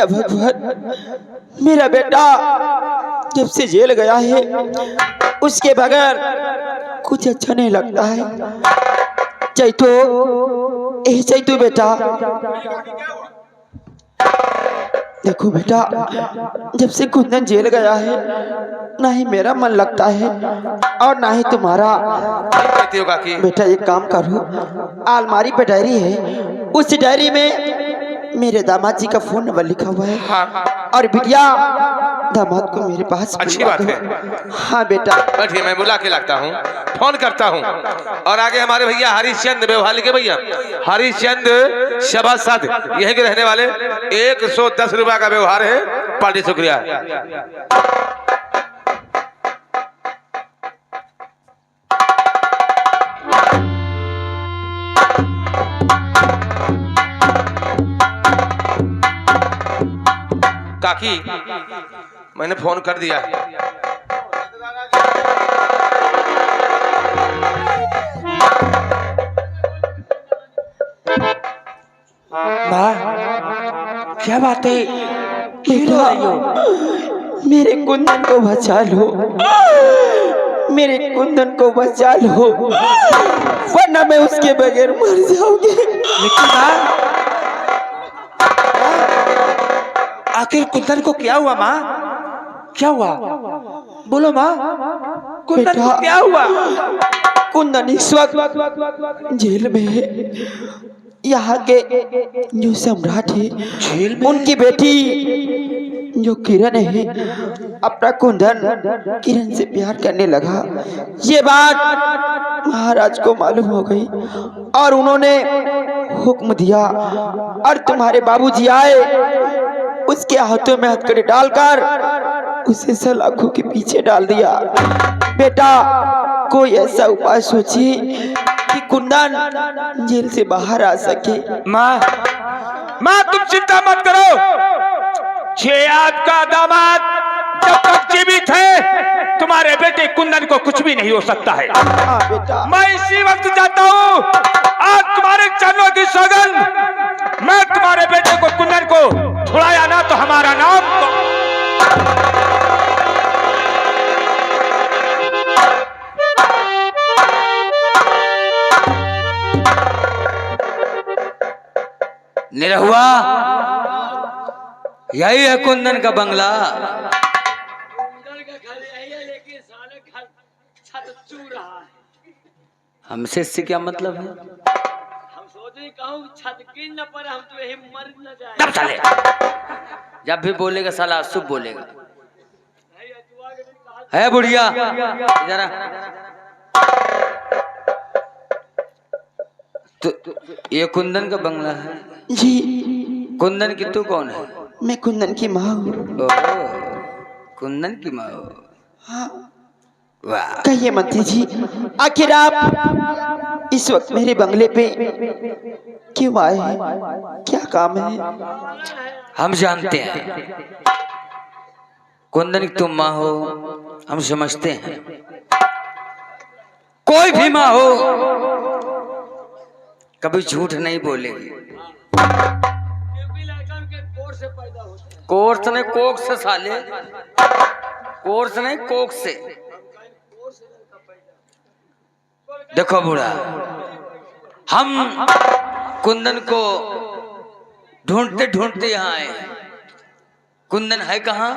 भगवान, मेरा बेटा जब से जेल गया है उसके बगैर कुछ अच्छा नहीं लगता है। चैतो, ए चैतो बेटा, देखो बेटा, जब से कुंदन जेल गया है ना ही मेरा मन लगता है और ना ही तुम्हारा। बेटा एक काम करो, अलमारी पे डायरी है, उस डायरी में मेरे दामाद जी का फोन नंबर लिखा हुआ है। हाँ। और बिटिया दामाद को मेरे पास अच्छी बात है। हाँ बेटा, बैठिए, मैं बुला के लाता हूँ, फोन करता हूँ। और आगे हमारे भैया हरिश्चंद्र व्यवहार के भैया हरिश्चंद्र सभासद यहीं के रहने वाले, 110 रुपया का व्यवहार है। पार्टी शुक्रिया। काकी मैंने फोन कर दिया। माँ क्या बात है? बेटा मेरे कुंदन को बचा लो, मेरे कुंदन को बचा लो, वरना मैं उसके बगैर मर जाऊंगी। लेकिन माँ, आखिर कुंदन को क्या हुआ माँ? क्या हुआ? बोलो माँ, कुंदन को क्या हुआ? कुंदन इस वक्त जेल में है। यहाँ के जो सम्राट है, जेल में? उनकी बेटी जो किरण है, अपना कुंदन किरण से प्यार करने लगा। ये बात महाराज को मालूम हो गई और उन्होंने हुक्म दिया और तुम्हारे बाबूजी आए, उसके हाथों में हथकड़ी डालकर उसे सलाखों के पीछे डाल दिया। बेटा कोई ऐसा उपाय सोचिए कि कुंदन जेल से बाहर आ सके। माँ, माँ तुम चिंता मत करो, ये आपका दामाद जब तक जीवित है तुम्हारे बेटे कुंदन को कुछ भी नहीं हो सकता है। बेटा मैं इसी वक्त जाता हूँ, आज तुम्हारे चरणों की सौगंध, मैं तुम्हारे बेटे को कुंदन को छुड़ाया ना तो हमारा नाम निरहुआ, यही है कुंदन का बंगला। हमसे इससे क्या मतलब है? हम सोचे कहूँ छत गिर न पड़े, हम तो यही मर न जाए। तब साले जब भी बोलेगा साला शुभ बोलेगा। है बुढ़िया जरा तो ये कुंदन का बंगला है जी। कुंदन की तू कौन है? मैं कुंदन की माँ हूँ। कुंदन की माँ हो? हाँ। वाह, कहिए मंत्री जी, आखिर आप इस वक्त मेरे बंगले पे क्यों आए हैं? क्या काम है? हम जानते हैं कुंदन की तुम माँ हो, हम समझते हैं। कोई भी माँ हो कभी झूठ नहीं बोलेगी। कोर्स ने कोक से साले, कोर्स नहीं कोक से। देखो बूढ़ा, हम कुंदन को ढूंढते ढूंढते यहाँ आए। कुंदन है कहाँ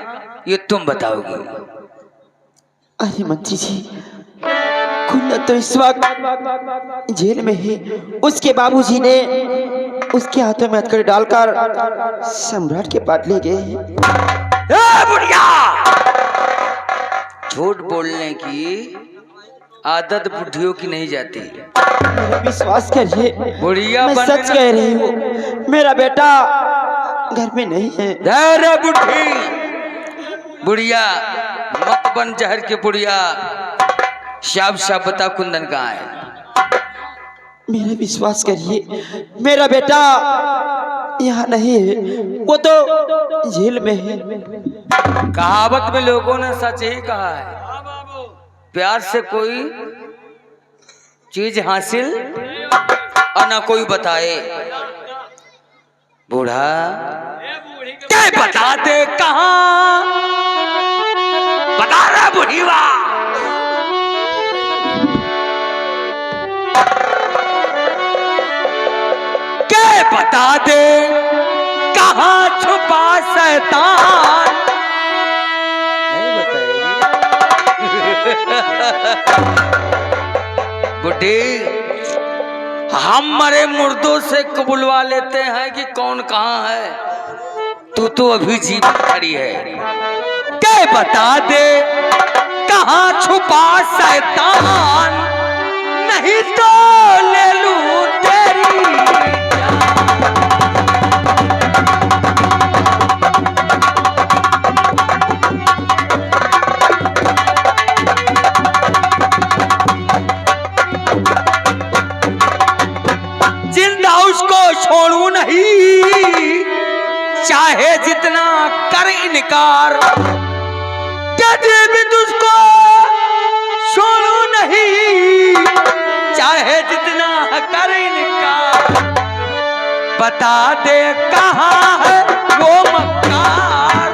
ये तुम बताओगे? अरे मंत्री जी, कुंदन तो इस वक्त जेल में है। उसके बाबूजी ने उसके हाथों में हथकड़ी डालकर सम्राट के पास ले गए हैं। बुढ़िया, झूठ बोलने की आदत बुढ़ियों की नहीं जाती। विश्वास करिए, बुढ़िया मैं सच कह रही हूँ, मेरा बेटा घर में नहीं है। धैर्य बुढ़ी, बुढ़िया मत बन जहर के बुढ़िया। शाब शाब बता कुंदन कहाँ है? मेरा विश्वास करिए, मेरा बेटा यहाँ नहीं है, वो तो जेल में है। कहावत में लोगों ने सच ही कहा है, प्यार से कोई चीज हासिल और ना कोई बताए। बूढ़ा ए बूढ़ी के क्या बता दे कहाँ, बता रहा बुढ़ीवा। क्या बता दे कहाँ छुपा शैतान, नहीं बताएगी। बुढ़ी हम मरे मुर्दों से कबुलवा लेते हैं कि कौन कहाँ है, तू तो अभी जीवित खड़ी है। क्या बता दे कहाँ छुपा शैतान, नहीं तो ले लूं तेरी जिंदा उसको छोड़ू नहीं, चाहे जितना कर इनकार, यदि भी तुझको छोड़ू नहीं, चाहे जितना कर इनकार। बता दे कहाँ है वो मक्कार,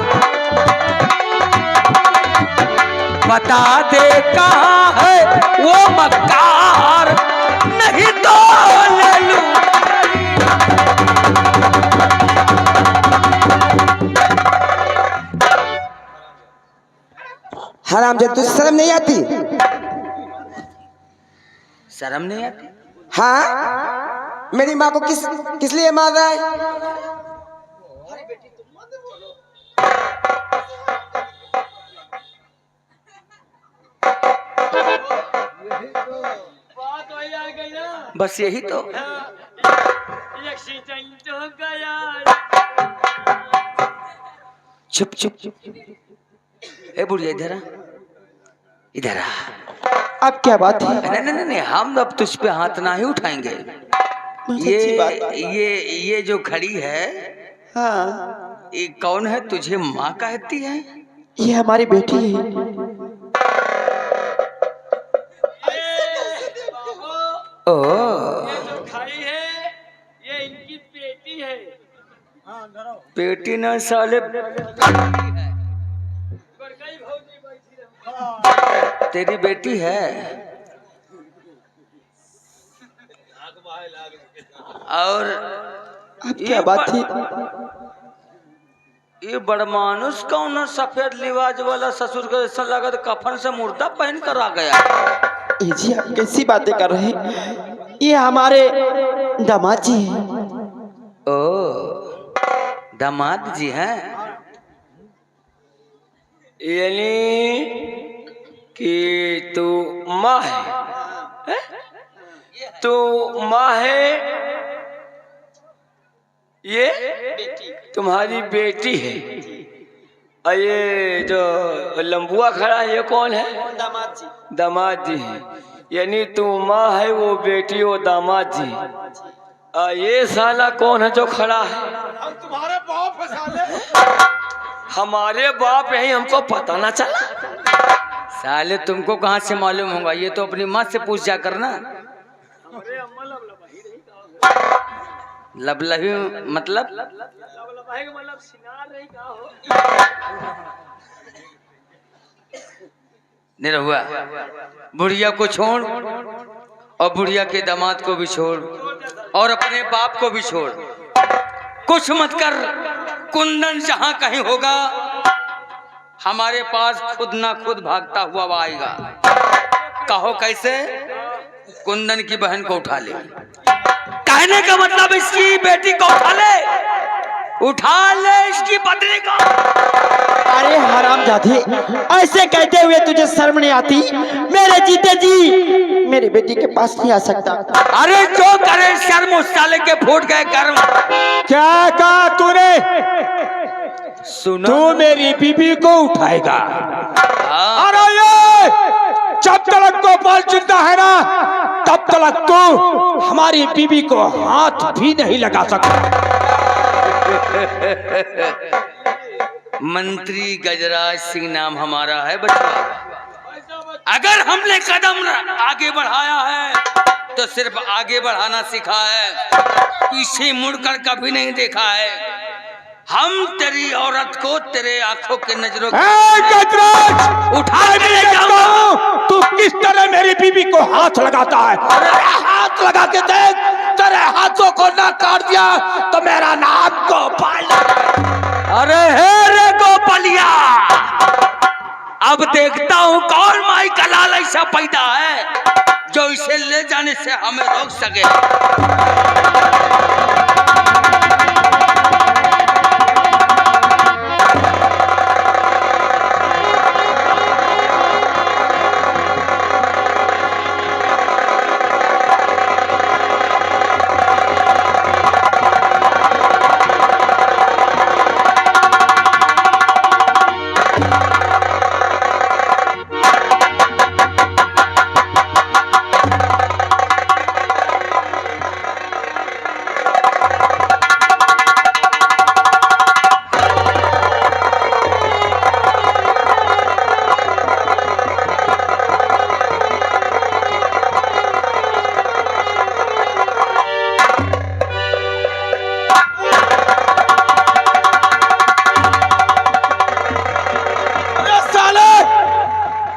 बता दे कहाँ है वो मक्कार, नहीं तो ले लूं। हराम जब तुझे शर्म नहीं आती? शर्म नहीं आती? हाँ, मेरी माँ को किस लिए मार रहा है? बात वही आ गई ना। बस यही तो। एक्सीडेंट हो गया। चुप चुप चुप। ए बुढ़िया इधर आ, इधर आ। अब क्या बात है? नहीं नहीं नहीं, हम अब तुझ पे हाथ ना ही उठाएंगे। सच्ची बात है। ये जो खड़ी है, हाँ, ये कौन है? तुझे माँ कहती है? ये हमारी बेटी है। ओ, ये जो खड़ी है ये इनकी बेटी है। बेटी न साले बड़काई भौजी बैठी रहो। तेरी बेटी है। और अब क्या बात थी? ये बड़मानुस कौन है? सफेद लिबाज वाला ससुर का ऐसा लगा तो कफन से मुर्दा पहन कर आ गया। ए जी, आप कैसी बातें कर रहे हैं? ये हमारे दामाद जी हैं। ओ, दामाद जी हैं? यानी कि तू माँ है? तू माँ है, ये तुम्हारी बेटी है। और ये जो लंबुआ खड़ा है ये कौन है? दामाद जी। दामाद जी है, यानी तू माँ है, वो बेटी वो दामाद जी। ये साला कौन है जो खड़ा है? हम तुम्हारे बाप है साले। हमारे बाप यही, हमको पता ना चला। साले तुमको कहाँ से मालूम होगा? ये तो अपनी माँ से पूछ जा करना। लबलही मतलब? मतलब सिंगार नहीं का हो। निरहुआ, बुढ़िया को छोड़ और बुढ़िया के दामाद को भी छोड़ और अपने बाप को भी छोड़, कुछ मत कर। कुंदन जहां कहीं होगा हमारे पास खुद ना खुद भागता हुआ वो आएगा। कहो कैसे? कुंदन की बहन को उठा ले। कहने का मतलब इसकी बेटी को उठा ले इसकी पत्नी को। अरे हरामजादे, ऐसे कहते हुए तुझे शर्म नहीं आती? मेरे जीते जी मेरी बेटी के पास नहीं आ सकता। अरे जो करे शर्म उस साले के फूट गए कर्म। क्या कहा तूने? सुनो, तू मेरी बीबी को उठाएगा? हाँ। अरे ये जब तक गोपाल जिंदा है ना, तब तक तू हमारी बीबी को हाथ भी नहीं लगा सकता। मंत्री गजराज सिंह नाम हमारा है बच्चा। अगर हमने कदम आगे बढ़ाया है तो सिर्फ आगे बढ़ाना सीखा है, पीछे मुड़कर कभी नहीं देखा है। हम तेरी औरत को तेरे आंखों की नजरों उठा के ले जाऊंगा। तू किस तरह मेरी बीवी को हाथ लगाता है? अरे हाथ लगा के देख, तेरे हाथों को ना काट दिया तो मेरा नाम गोपाल। अरे हे रे गोपालिया, अब देखता हूँ कौन माई का लाल ऐसा पैदा है जो इसे ले जाने से हमें रोक सके।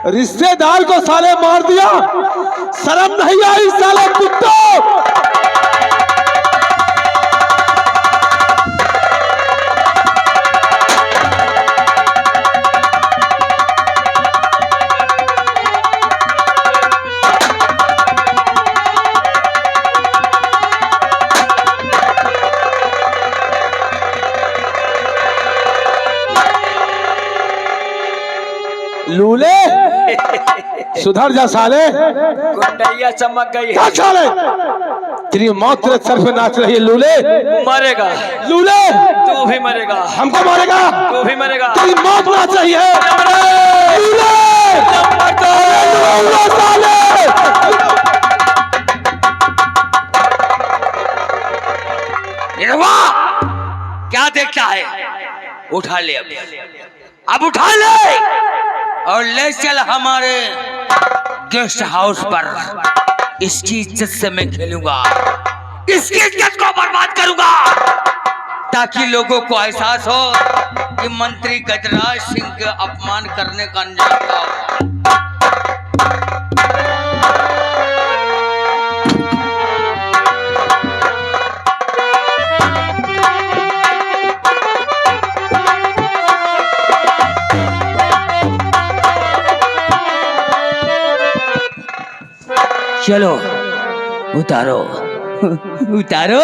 रिश्तेदार को साले मार दिया, शर्म नहीं आई साले कुत्तों। लूले सुधर जा साले, गुंडैया चमक गई क्या है। साले, तेरी मौत तेरे सर पे नाच रही है। लूले मरेगा, लूले, तू भी मरेगा, हमको मारेगा, तू भी मरेगा। तेरी मौत नाच रही है। लूले, लूले साले। क्या देखता है? उठा ले, अब उठा ले और ले चल हमारे गेस्ट हाउस पर। इसकी इज्जत से मैं खेलूंगा, इसकी इज्जत को बर्बाद करूंगा, ताकि लोगों को एहसास हो कि मंत्री गजराज सिंह के अपमान करने का अंजाम क्या होगा। चलो उतारो, उतारो,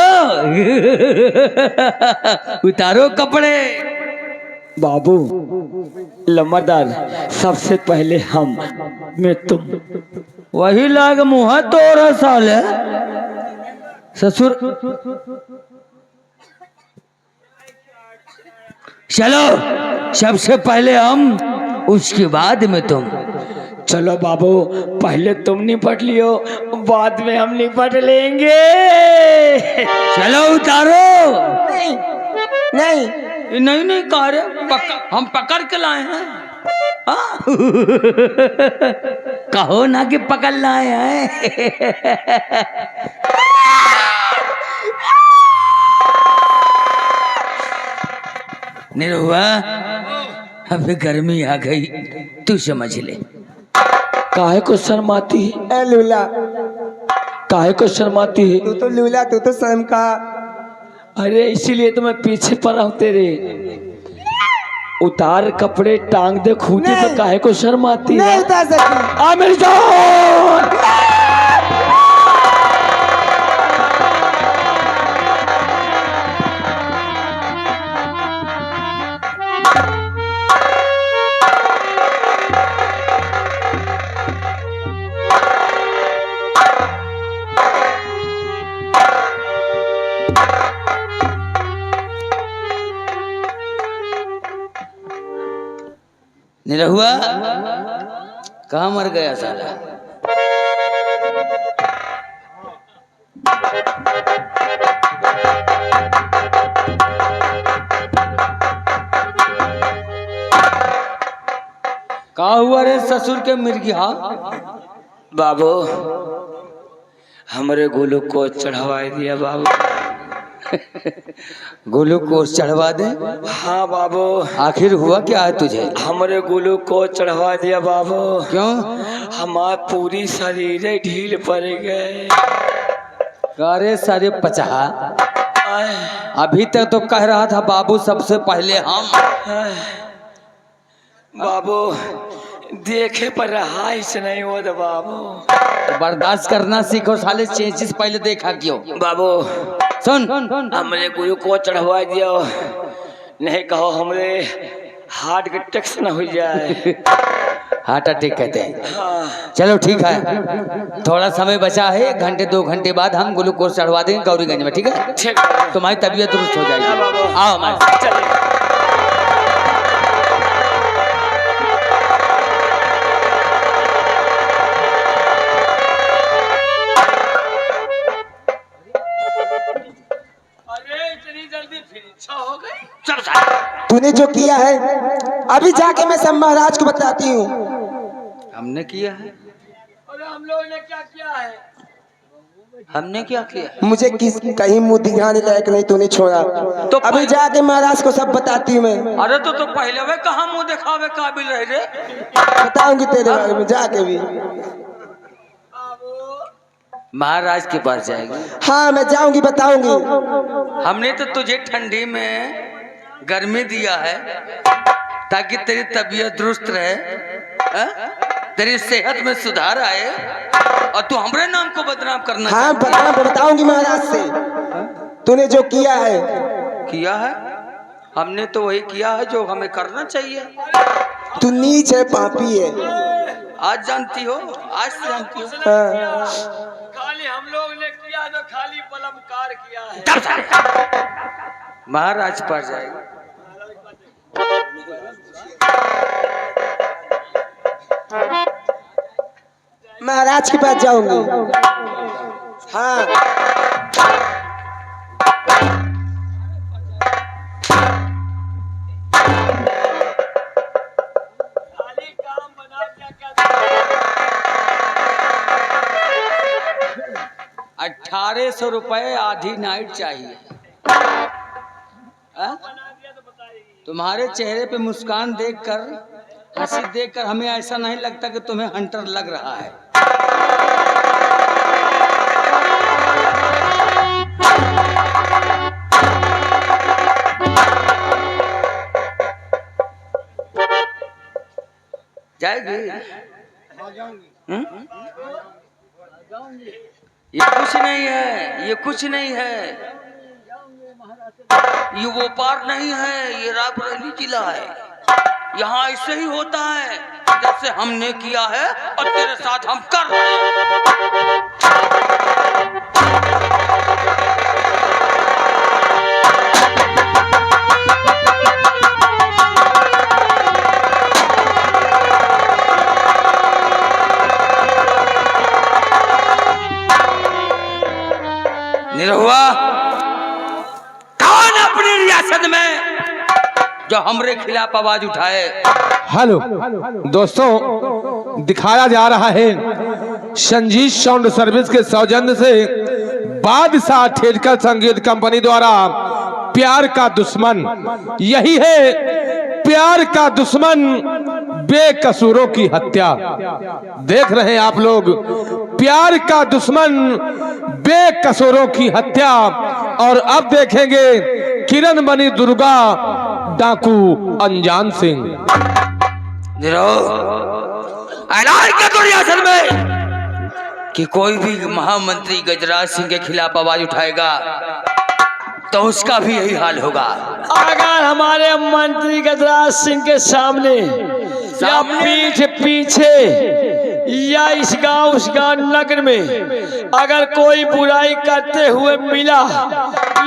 उतारो कपड़े। बाबू लम्बादार, सबसे पहले हम मैं तुम। वही लाग मुँह तो साले ससुर। चलो सबसे पहले हम, उसके बाद में तुम। चलो बाबू, पहले तुम निपट लियो, बाद में हम निपट लेंगे। चलो उतारो। नहीं नहीं नहीं कह रहे, हम पकड़ के लाए हैं। हाँ? कहो ना कि पकड़ लाए हैं। निरहुआ, अभी गर्मी आ गई, तू समझ ले। काहे को शर्माती है? ए लूला, काहे को शर्माती है? तू तो लूला, तू तो शर्म का। अरे इसीलिए तो मैं पीछे पड़ा हूँ तेरे। उतार कपड़े, टांग दे खूंटी पे, नहीं। काहे को शर्माती है? नहीं उतार सकती। आ मेरी जान। निरहुआ कहाँ मर गया साला? कहाँ हुआ रे ससुर के मिर्गिया? बाबू हमरे ग्लूकोज चढ़वा दिया बाबू। ग्लूकोज चढ़वा दे? हाँ बाबू। आखिर हुआ क्या है तुझे? हमरे ग्लूकोज चढ़वा दिया बाबू। क्यों? हमार पूरी शरीर ढील पड़ गए। अरे सारे पचहा, अभी तक तो कह रहा था बाबू सबसे पहले हम। बाबू देखे पर रहा इस नहीं हो तो बाबू। तो बर्दाश्त करना सीखो साले, चेंजिस पहले देखा क्यों? बाबू सुन, हमरे ग्लूकोज चढ़वा दिया, नहीं कहो हमरे हार्ट के टेक्स न हो जाए। हार्ट अटैक कहते हैं। हाँ। चलो ठीक है, थोड़ा समय बचा है, 1 घंटे 2 घंटे बाद हम ग्लूकोज चढ़वा देंगे गौरीगंज में, ठीक है? ठीक। तुम्हारी तबीयत दुरुस्त हो जाएगी। आओ हमारे साथ। चलिए। तूने जो किया है अभी जाके मैं सब महाराज को बताती हूँ। हमने किया है? अरे हम लोग ने क्या किया है? हमने क्या किया? मुझे किस कहीं मुंह दिखाने लायक नहीं तूने छोड़ा। तो अभी जाके महाराज को सब बताती हूँ मैं। अरे तो पहले वे कहाँ मुंह दिखावे काबिल रहे रे? बताऊंगी तेरे बारे में जाके भी। महाराज के पास जाएगी? हाँ मैं जाऊंगी, बताऊंगी। हमने तो तुझे ठंडी में गर्मी दिया है ताकि तेरी तबीयत दुरुस्त रहे, तेरी सेहत में सुधार आए, और तू हमारे नाम को बदनाम करना? हाँ बताऊंगी महाराज से तूने जो किया है। किया है? हमने तो वही किया है जो हमें करना चाहिए। तू नीच है, पापी है। आज जानती हो? आज से जानती हो? हाँ। खाली हम लोग ने किया तो खाली बलात्कार किया है। महाराज पर जाएगा। महाराज के पास जाऊंगी। हाँ खाली काम बना क्या 1800 रुपए आधी नाइट चाहिए। तुम्हारे चेहरे पे मुस्कान देखकर, हंसी देखकर हमें ऐसा नहीं लगता कि तुम्हें हंटर लग रहा है। जाएगी? ये कुछ नहीं है, ये कुछ नहीं है, ये वो पार नहीं है, ये रायबरेली जिला है। यहाँ ऐसे ही होता है जैसे हमने किया है और तेरे साथ हम कर रहे हैं। निरहुआ, कौन अपनी रियासत में जो हमरे खिलाफ आवाज उठाए? हेलो दोस्तों, दिखाया जा रहा है संजीत साउंड सर्विस के सौजन्य से बादशाह थिएटर संगीत कंपनी द्वारा प्यार का दुश्मन। यही है प्यार का दुश्मन, बेकसूरों की हत्या। देख रहे हैं आप लोग, प्यार का दुश्मन, बेकसूरों की हत्या। और अब देखेंगे किरण बनी दुर्गा, डाकू अनजान सिंह। ऐलान कर दो रियासत में कि कोई भी महामंत्री गजराज सिंह के खिलाफ आवाज उठाएगा तो उसका भी यही हाल होगा। अगर हमारे मंत्री गजराज सिंह के सामने या पीठ पीछे या इस गांव उस गांव नगर में अगर कोई बुराई करते हुए मिला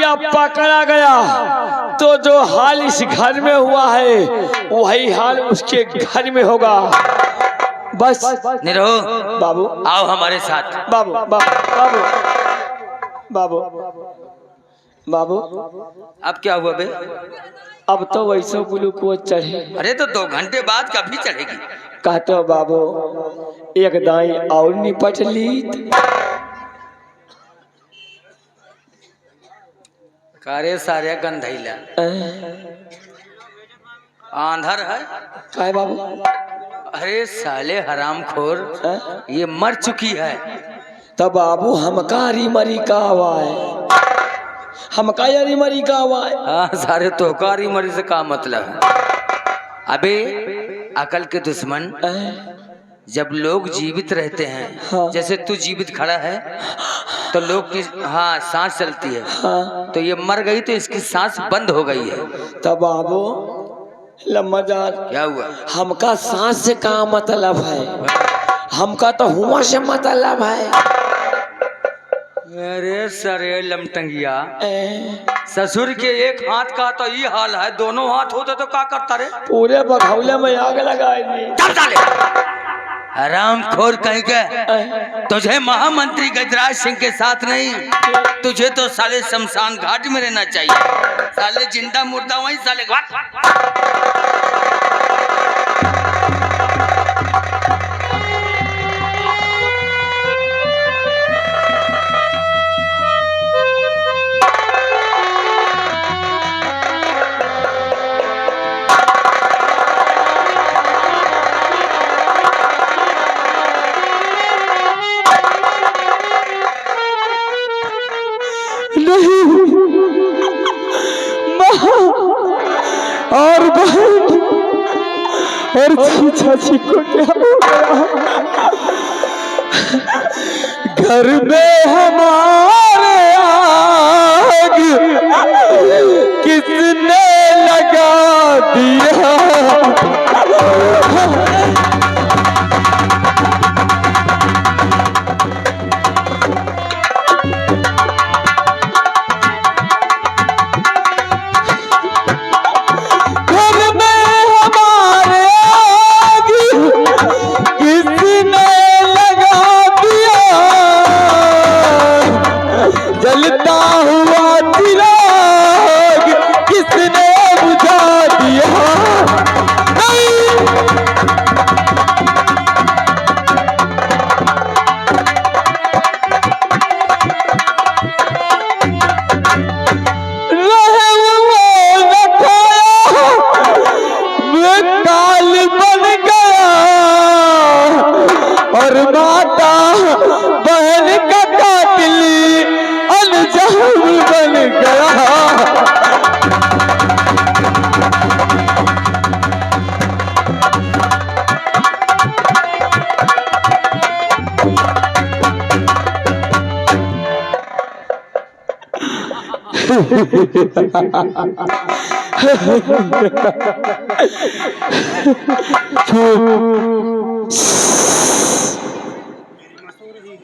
या पकड़ा गया तो जो हाल इस घर में हुआ है वही हाल उसके घर में होगा। बस निरो बाबू, आओ हमारे साथ। बाबू बाबू बाबू बाबू अब क्या हुआ बे? अब तो वैसे ग्लूकोज चढ़े। अरे तो 2 घंटे बाद कभी चढ़ेगी? कहते हो बाबू एक दाई और निपट ली। कारे सारे गंधैला आंधर है। काय बाबू? अरे साले हरामखोर, ये मर चुकी है। तब बाबू हमका हरी मरी का हवा है, हमका हरी मरी का हवा है। हाँ सारे तोहकारी मरी से का मतलब है? अबे अकल के दुश्मन, जब लोग जीवित रहते हैं, हाँ। जैसे तू जीवित खड़ा है तो लोग की हाँ सांस चलती है, हाँ। तो ये मर गई तो इसकी सांस बंद हो गई है। तब बाबू लम्बादार, क्या हुआ? हमका सांस से का मतलब है? हमका तो हुआ से मतलब है। अरे सरे लमटंगिया, ससुर के एक हाथ का तो ये हाल है, दोनों हाथ होते तो क्या करता रे? पूरे बखौले में आग लगाए दी। चल साले हरामखोर कहीं के, तुझे महामंत्री गजराज सिंह के साथ नहीं, तुझे तो साले शमशान घाट में रहना चाहिए। साले जिंदा मुर्दा वहीं साले और बहन और चाची को क्या हो गया? घर में हमारे आग किसने लगा दिया?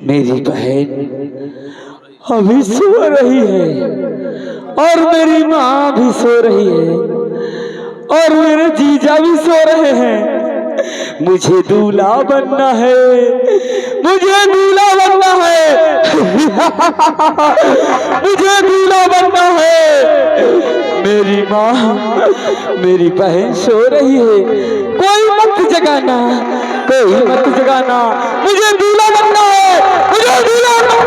मेरी बहन अभी सो रही है और मेरी माँ भी सो रही है और मेरे जीजा भी सो रहे हैं। मुझे दूल्हा बनना है, मुझे दूल्हा बनना है। मुझे दूल्हा बनना है। मेरी माँ मेरी बहन सो रही है, कोई मत जगाना, कोई मत जगाना। मुझे दूल्हा बनना है, मुझे दूल्हा बनना।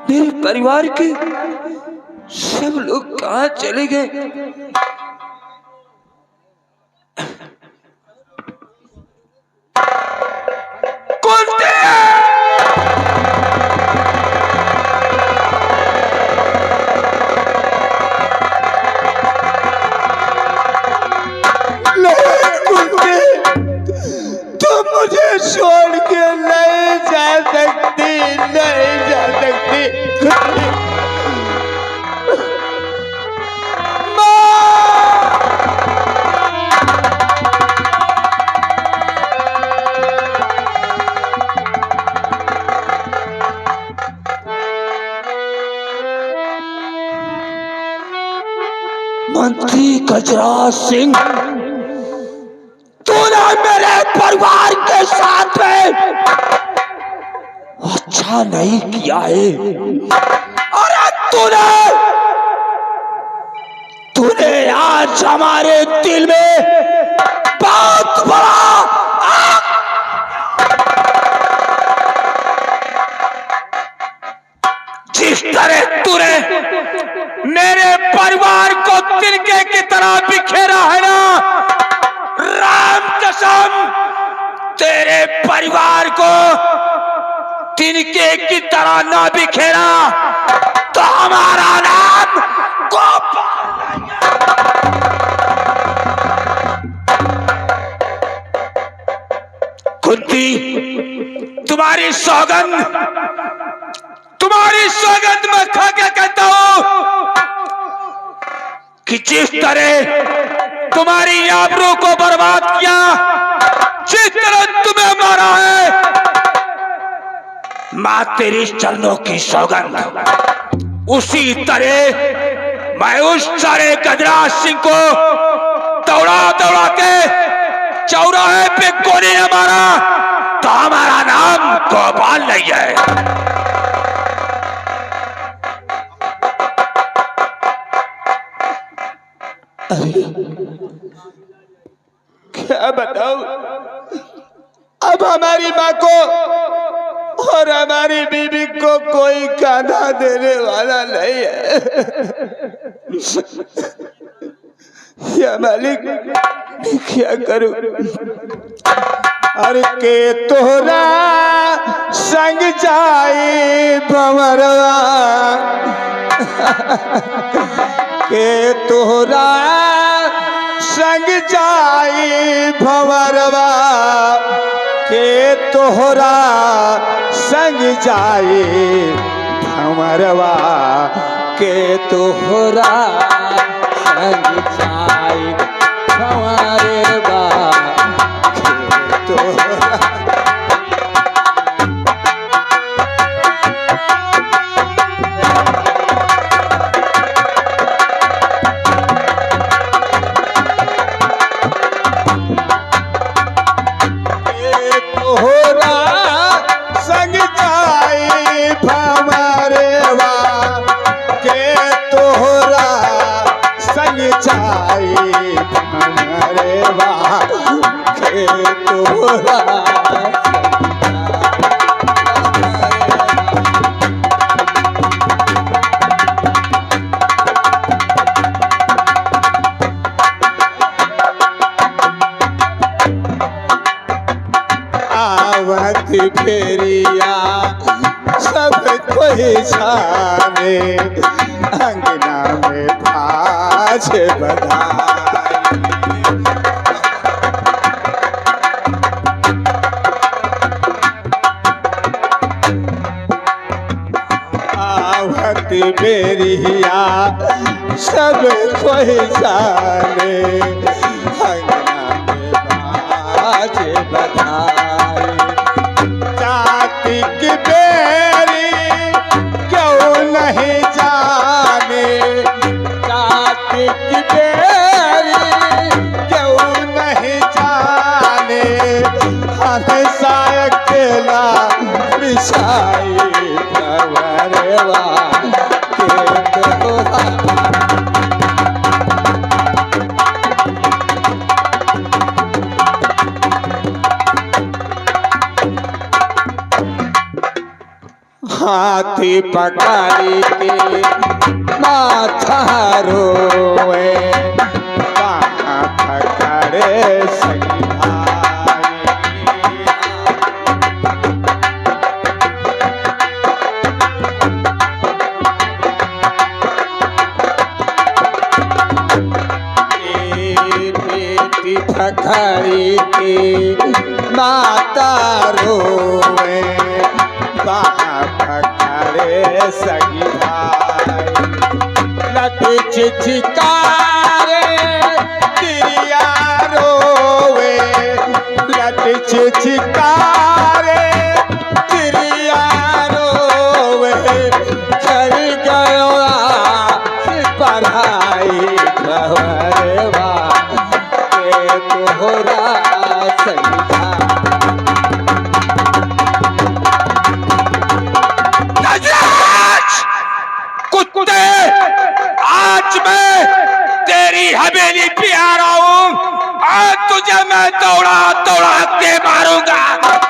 मेरे परिवार के सब लोग कहाँ चले गए? मुझे छोड़ के नहीं जा सकती, नहीं जा सकती। मंत्री गजराज सिंह, तूने मेरे परिवार के साथ में अच्छा नहीं किया है। अरे तूने आज हमारे दिल में बहुत बड़ा जिस तरह तूने मेरे परिवार को तिनके की तरह बिखेरा है ना, राम कसम तेरे परिवार को तिनके की तरह ना बिखेरा तो हमारा नाम गोपाल कुंती, तुम्हारी सौगंध मैं खा के कहता हूं कि जिस तरह तुम्हारी आबरू को बर्बाद किया, जिस तरह तुम्हें मारा है, मां तेरी चरणों की सौगंध, उसी तरह मैं उस सारे गजराज सिंह को दौड़ा के चौराहे पे गोली न मारा तो हमारा नाम गोपाल नहीं है। अरे क्या बताऊं, अब हमारी माँ को और हमारी बीबी को कोई खाना देने वाला नहीं है। या मालिक क्या करूं। अरे के तोरा संग जाए भंवरवा, के तोरा संग जाई भंवरवा, के तोहरा संग जाई भंवरवा, के तोहरा संग जाई भंवरवा, के तोहरा। आवत फेरिया सब कोई जाने, अंगना में बाज बधाई। आवत फेरिया सब कोई जाने, अंगना में बाज बधाई। जाति की बेरी क्यों नहीं जाने, जाति की बेरी क्यों नहीं जाने, हमेशा अकेला बिछाई भंवरवा, के तोहरा। हाथी पकड़ी के माथा रोए, कहाँ पकड़े सही भाई। बेटी पकड़ी के माता रोए, पकड़े सगी भाई। लट छिछकारे तिरिया रोवे, लट छिछकारे तिरिया रोवे, कर गया पढ़ाई भंवरवा, तोड़ा तोड़ा के मारूंगा।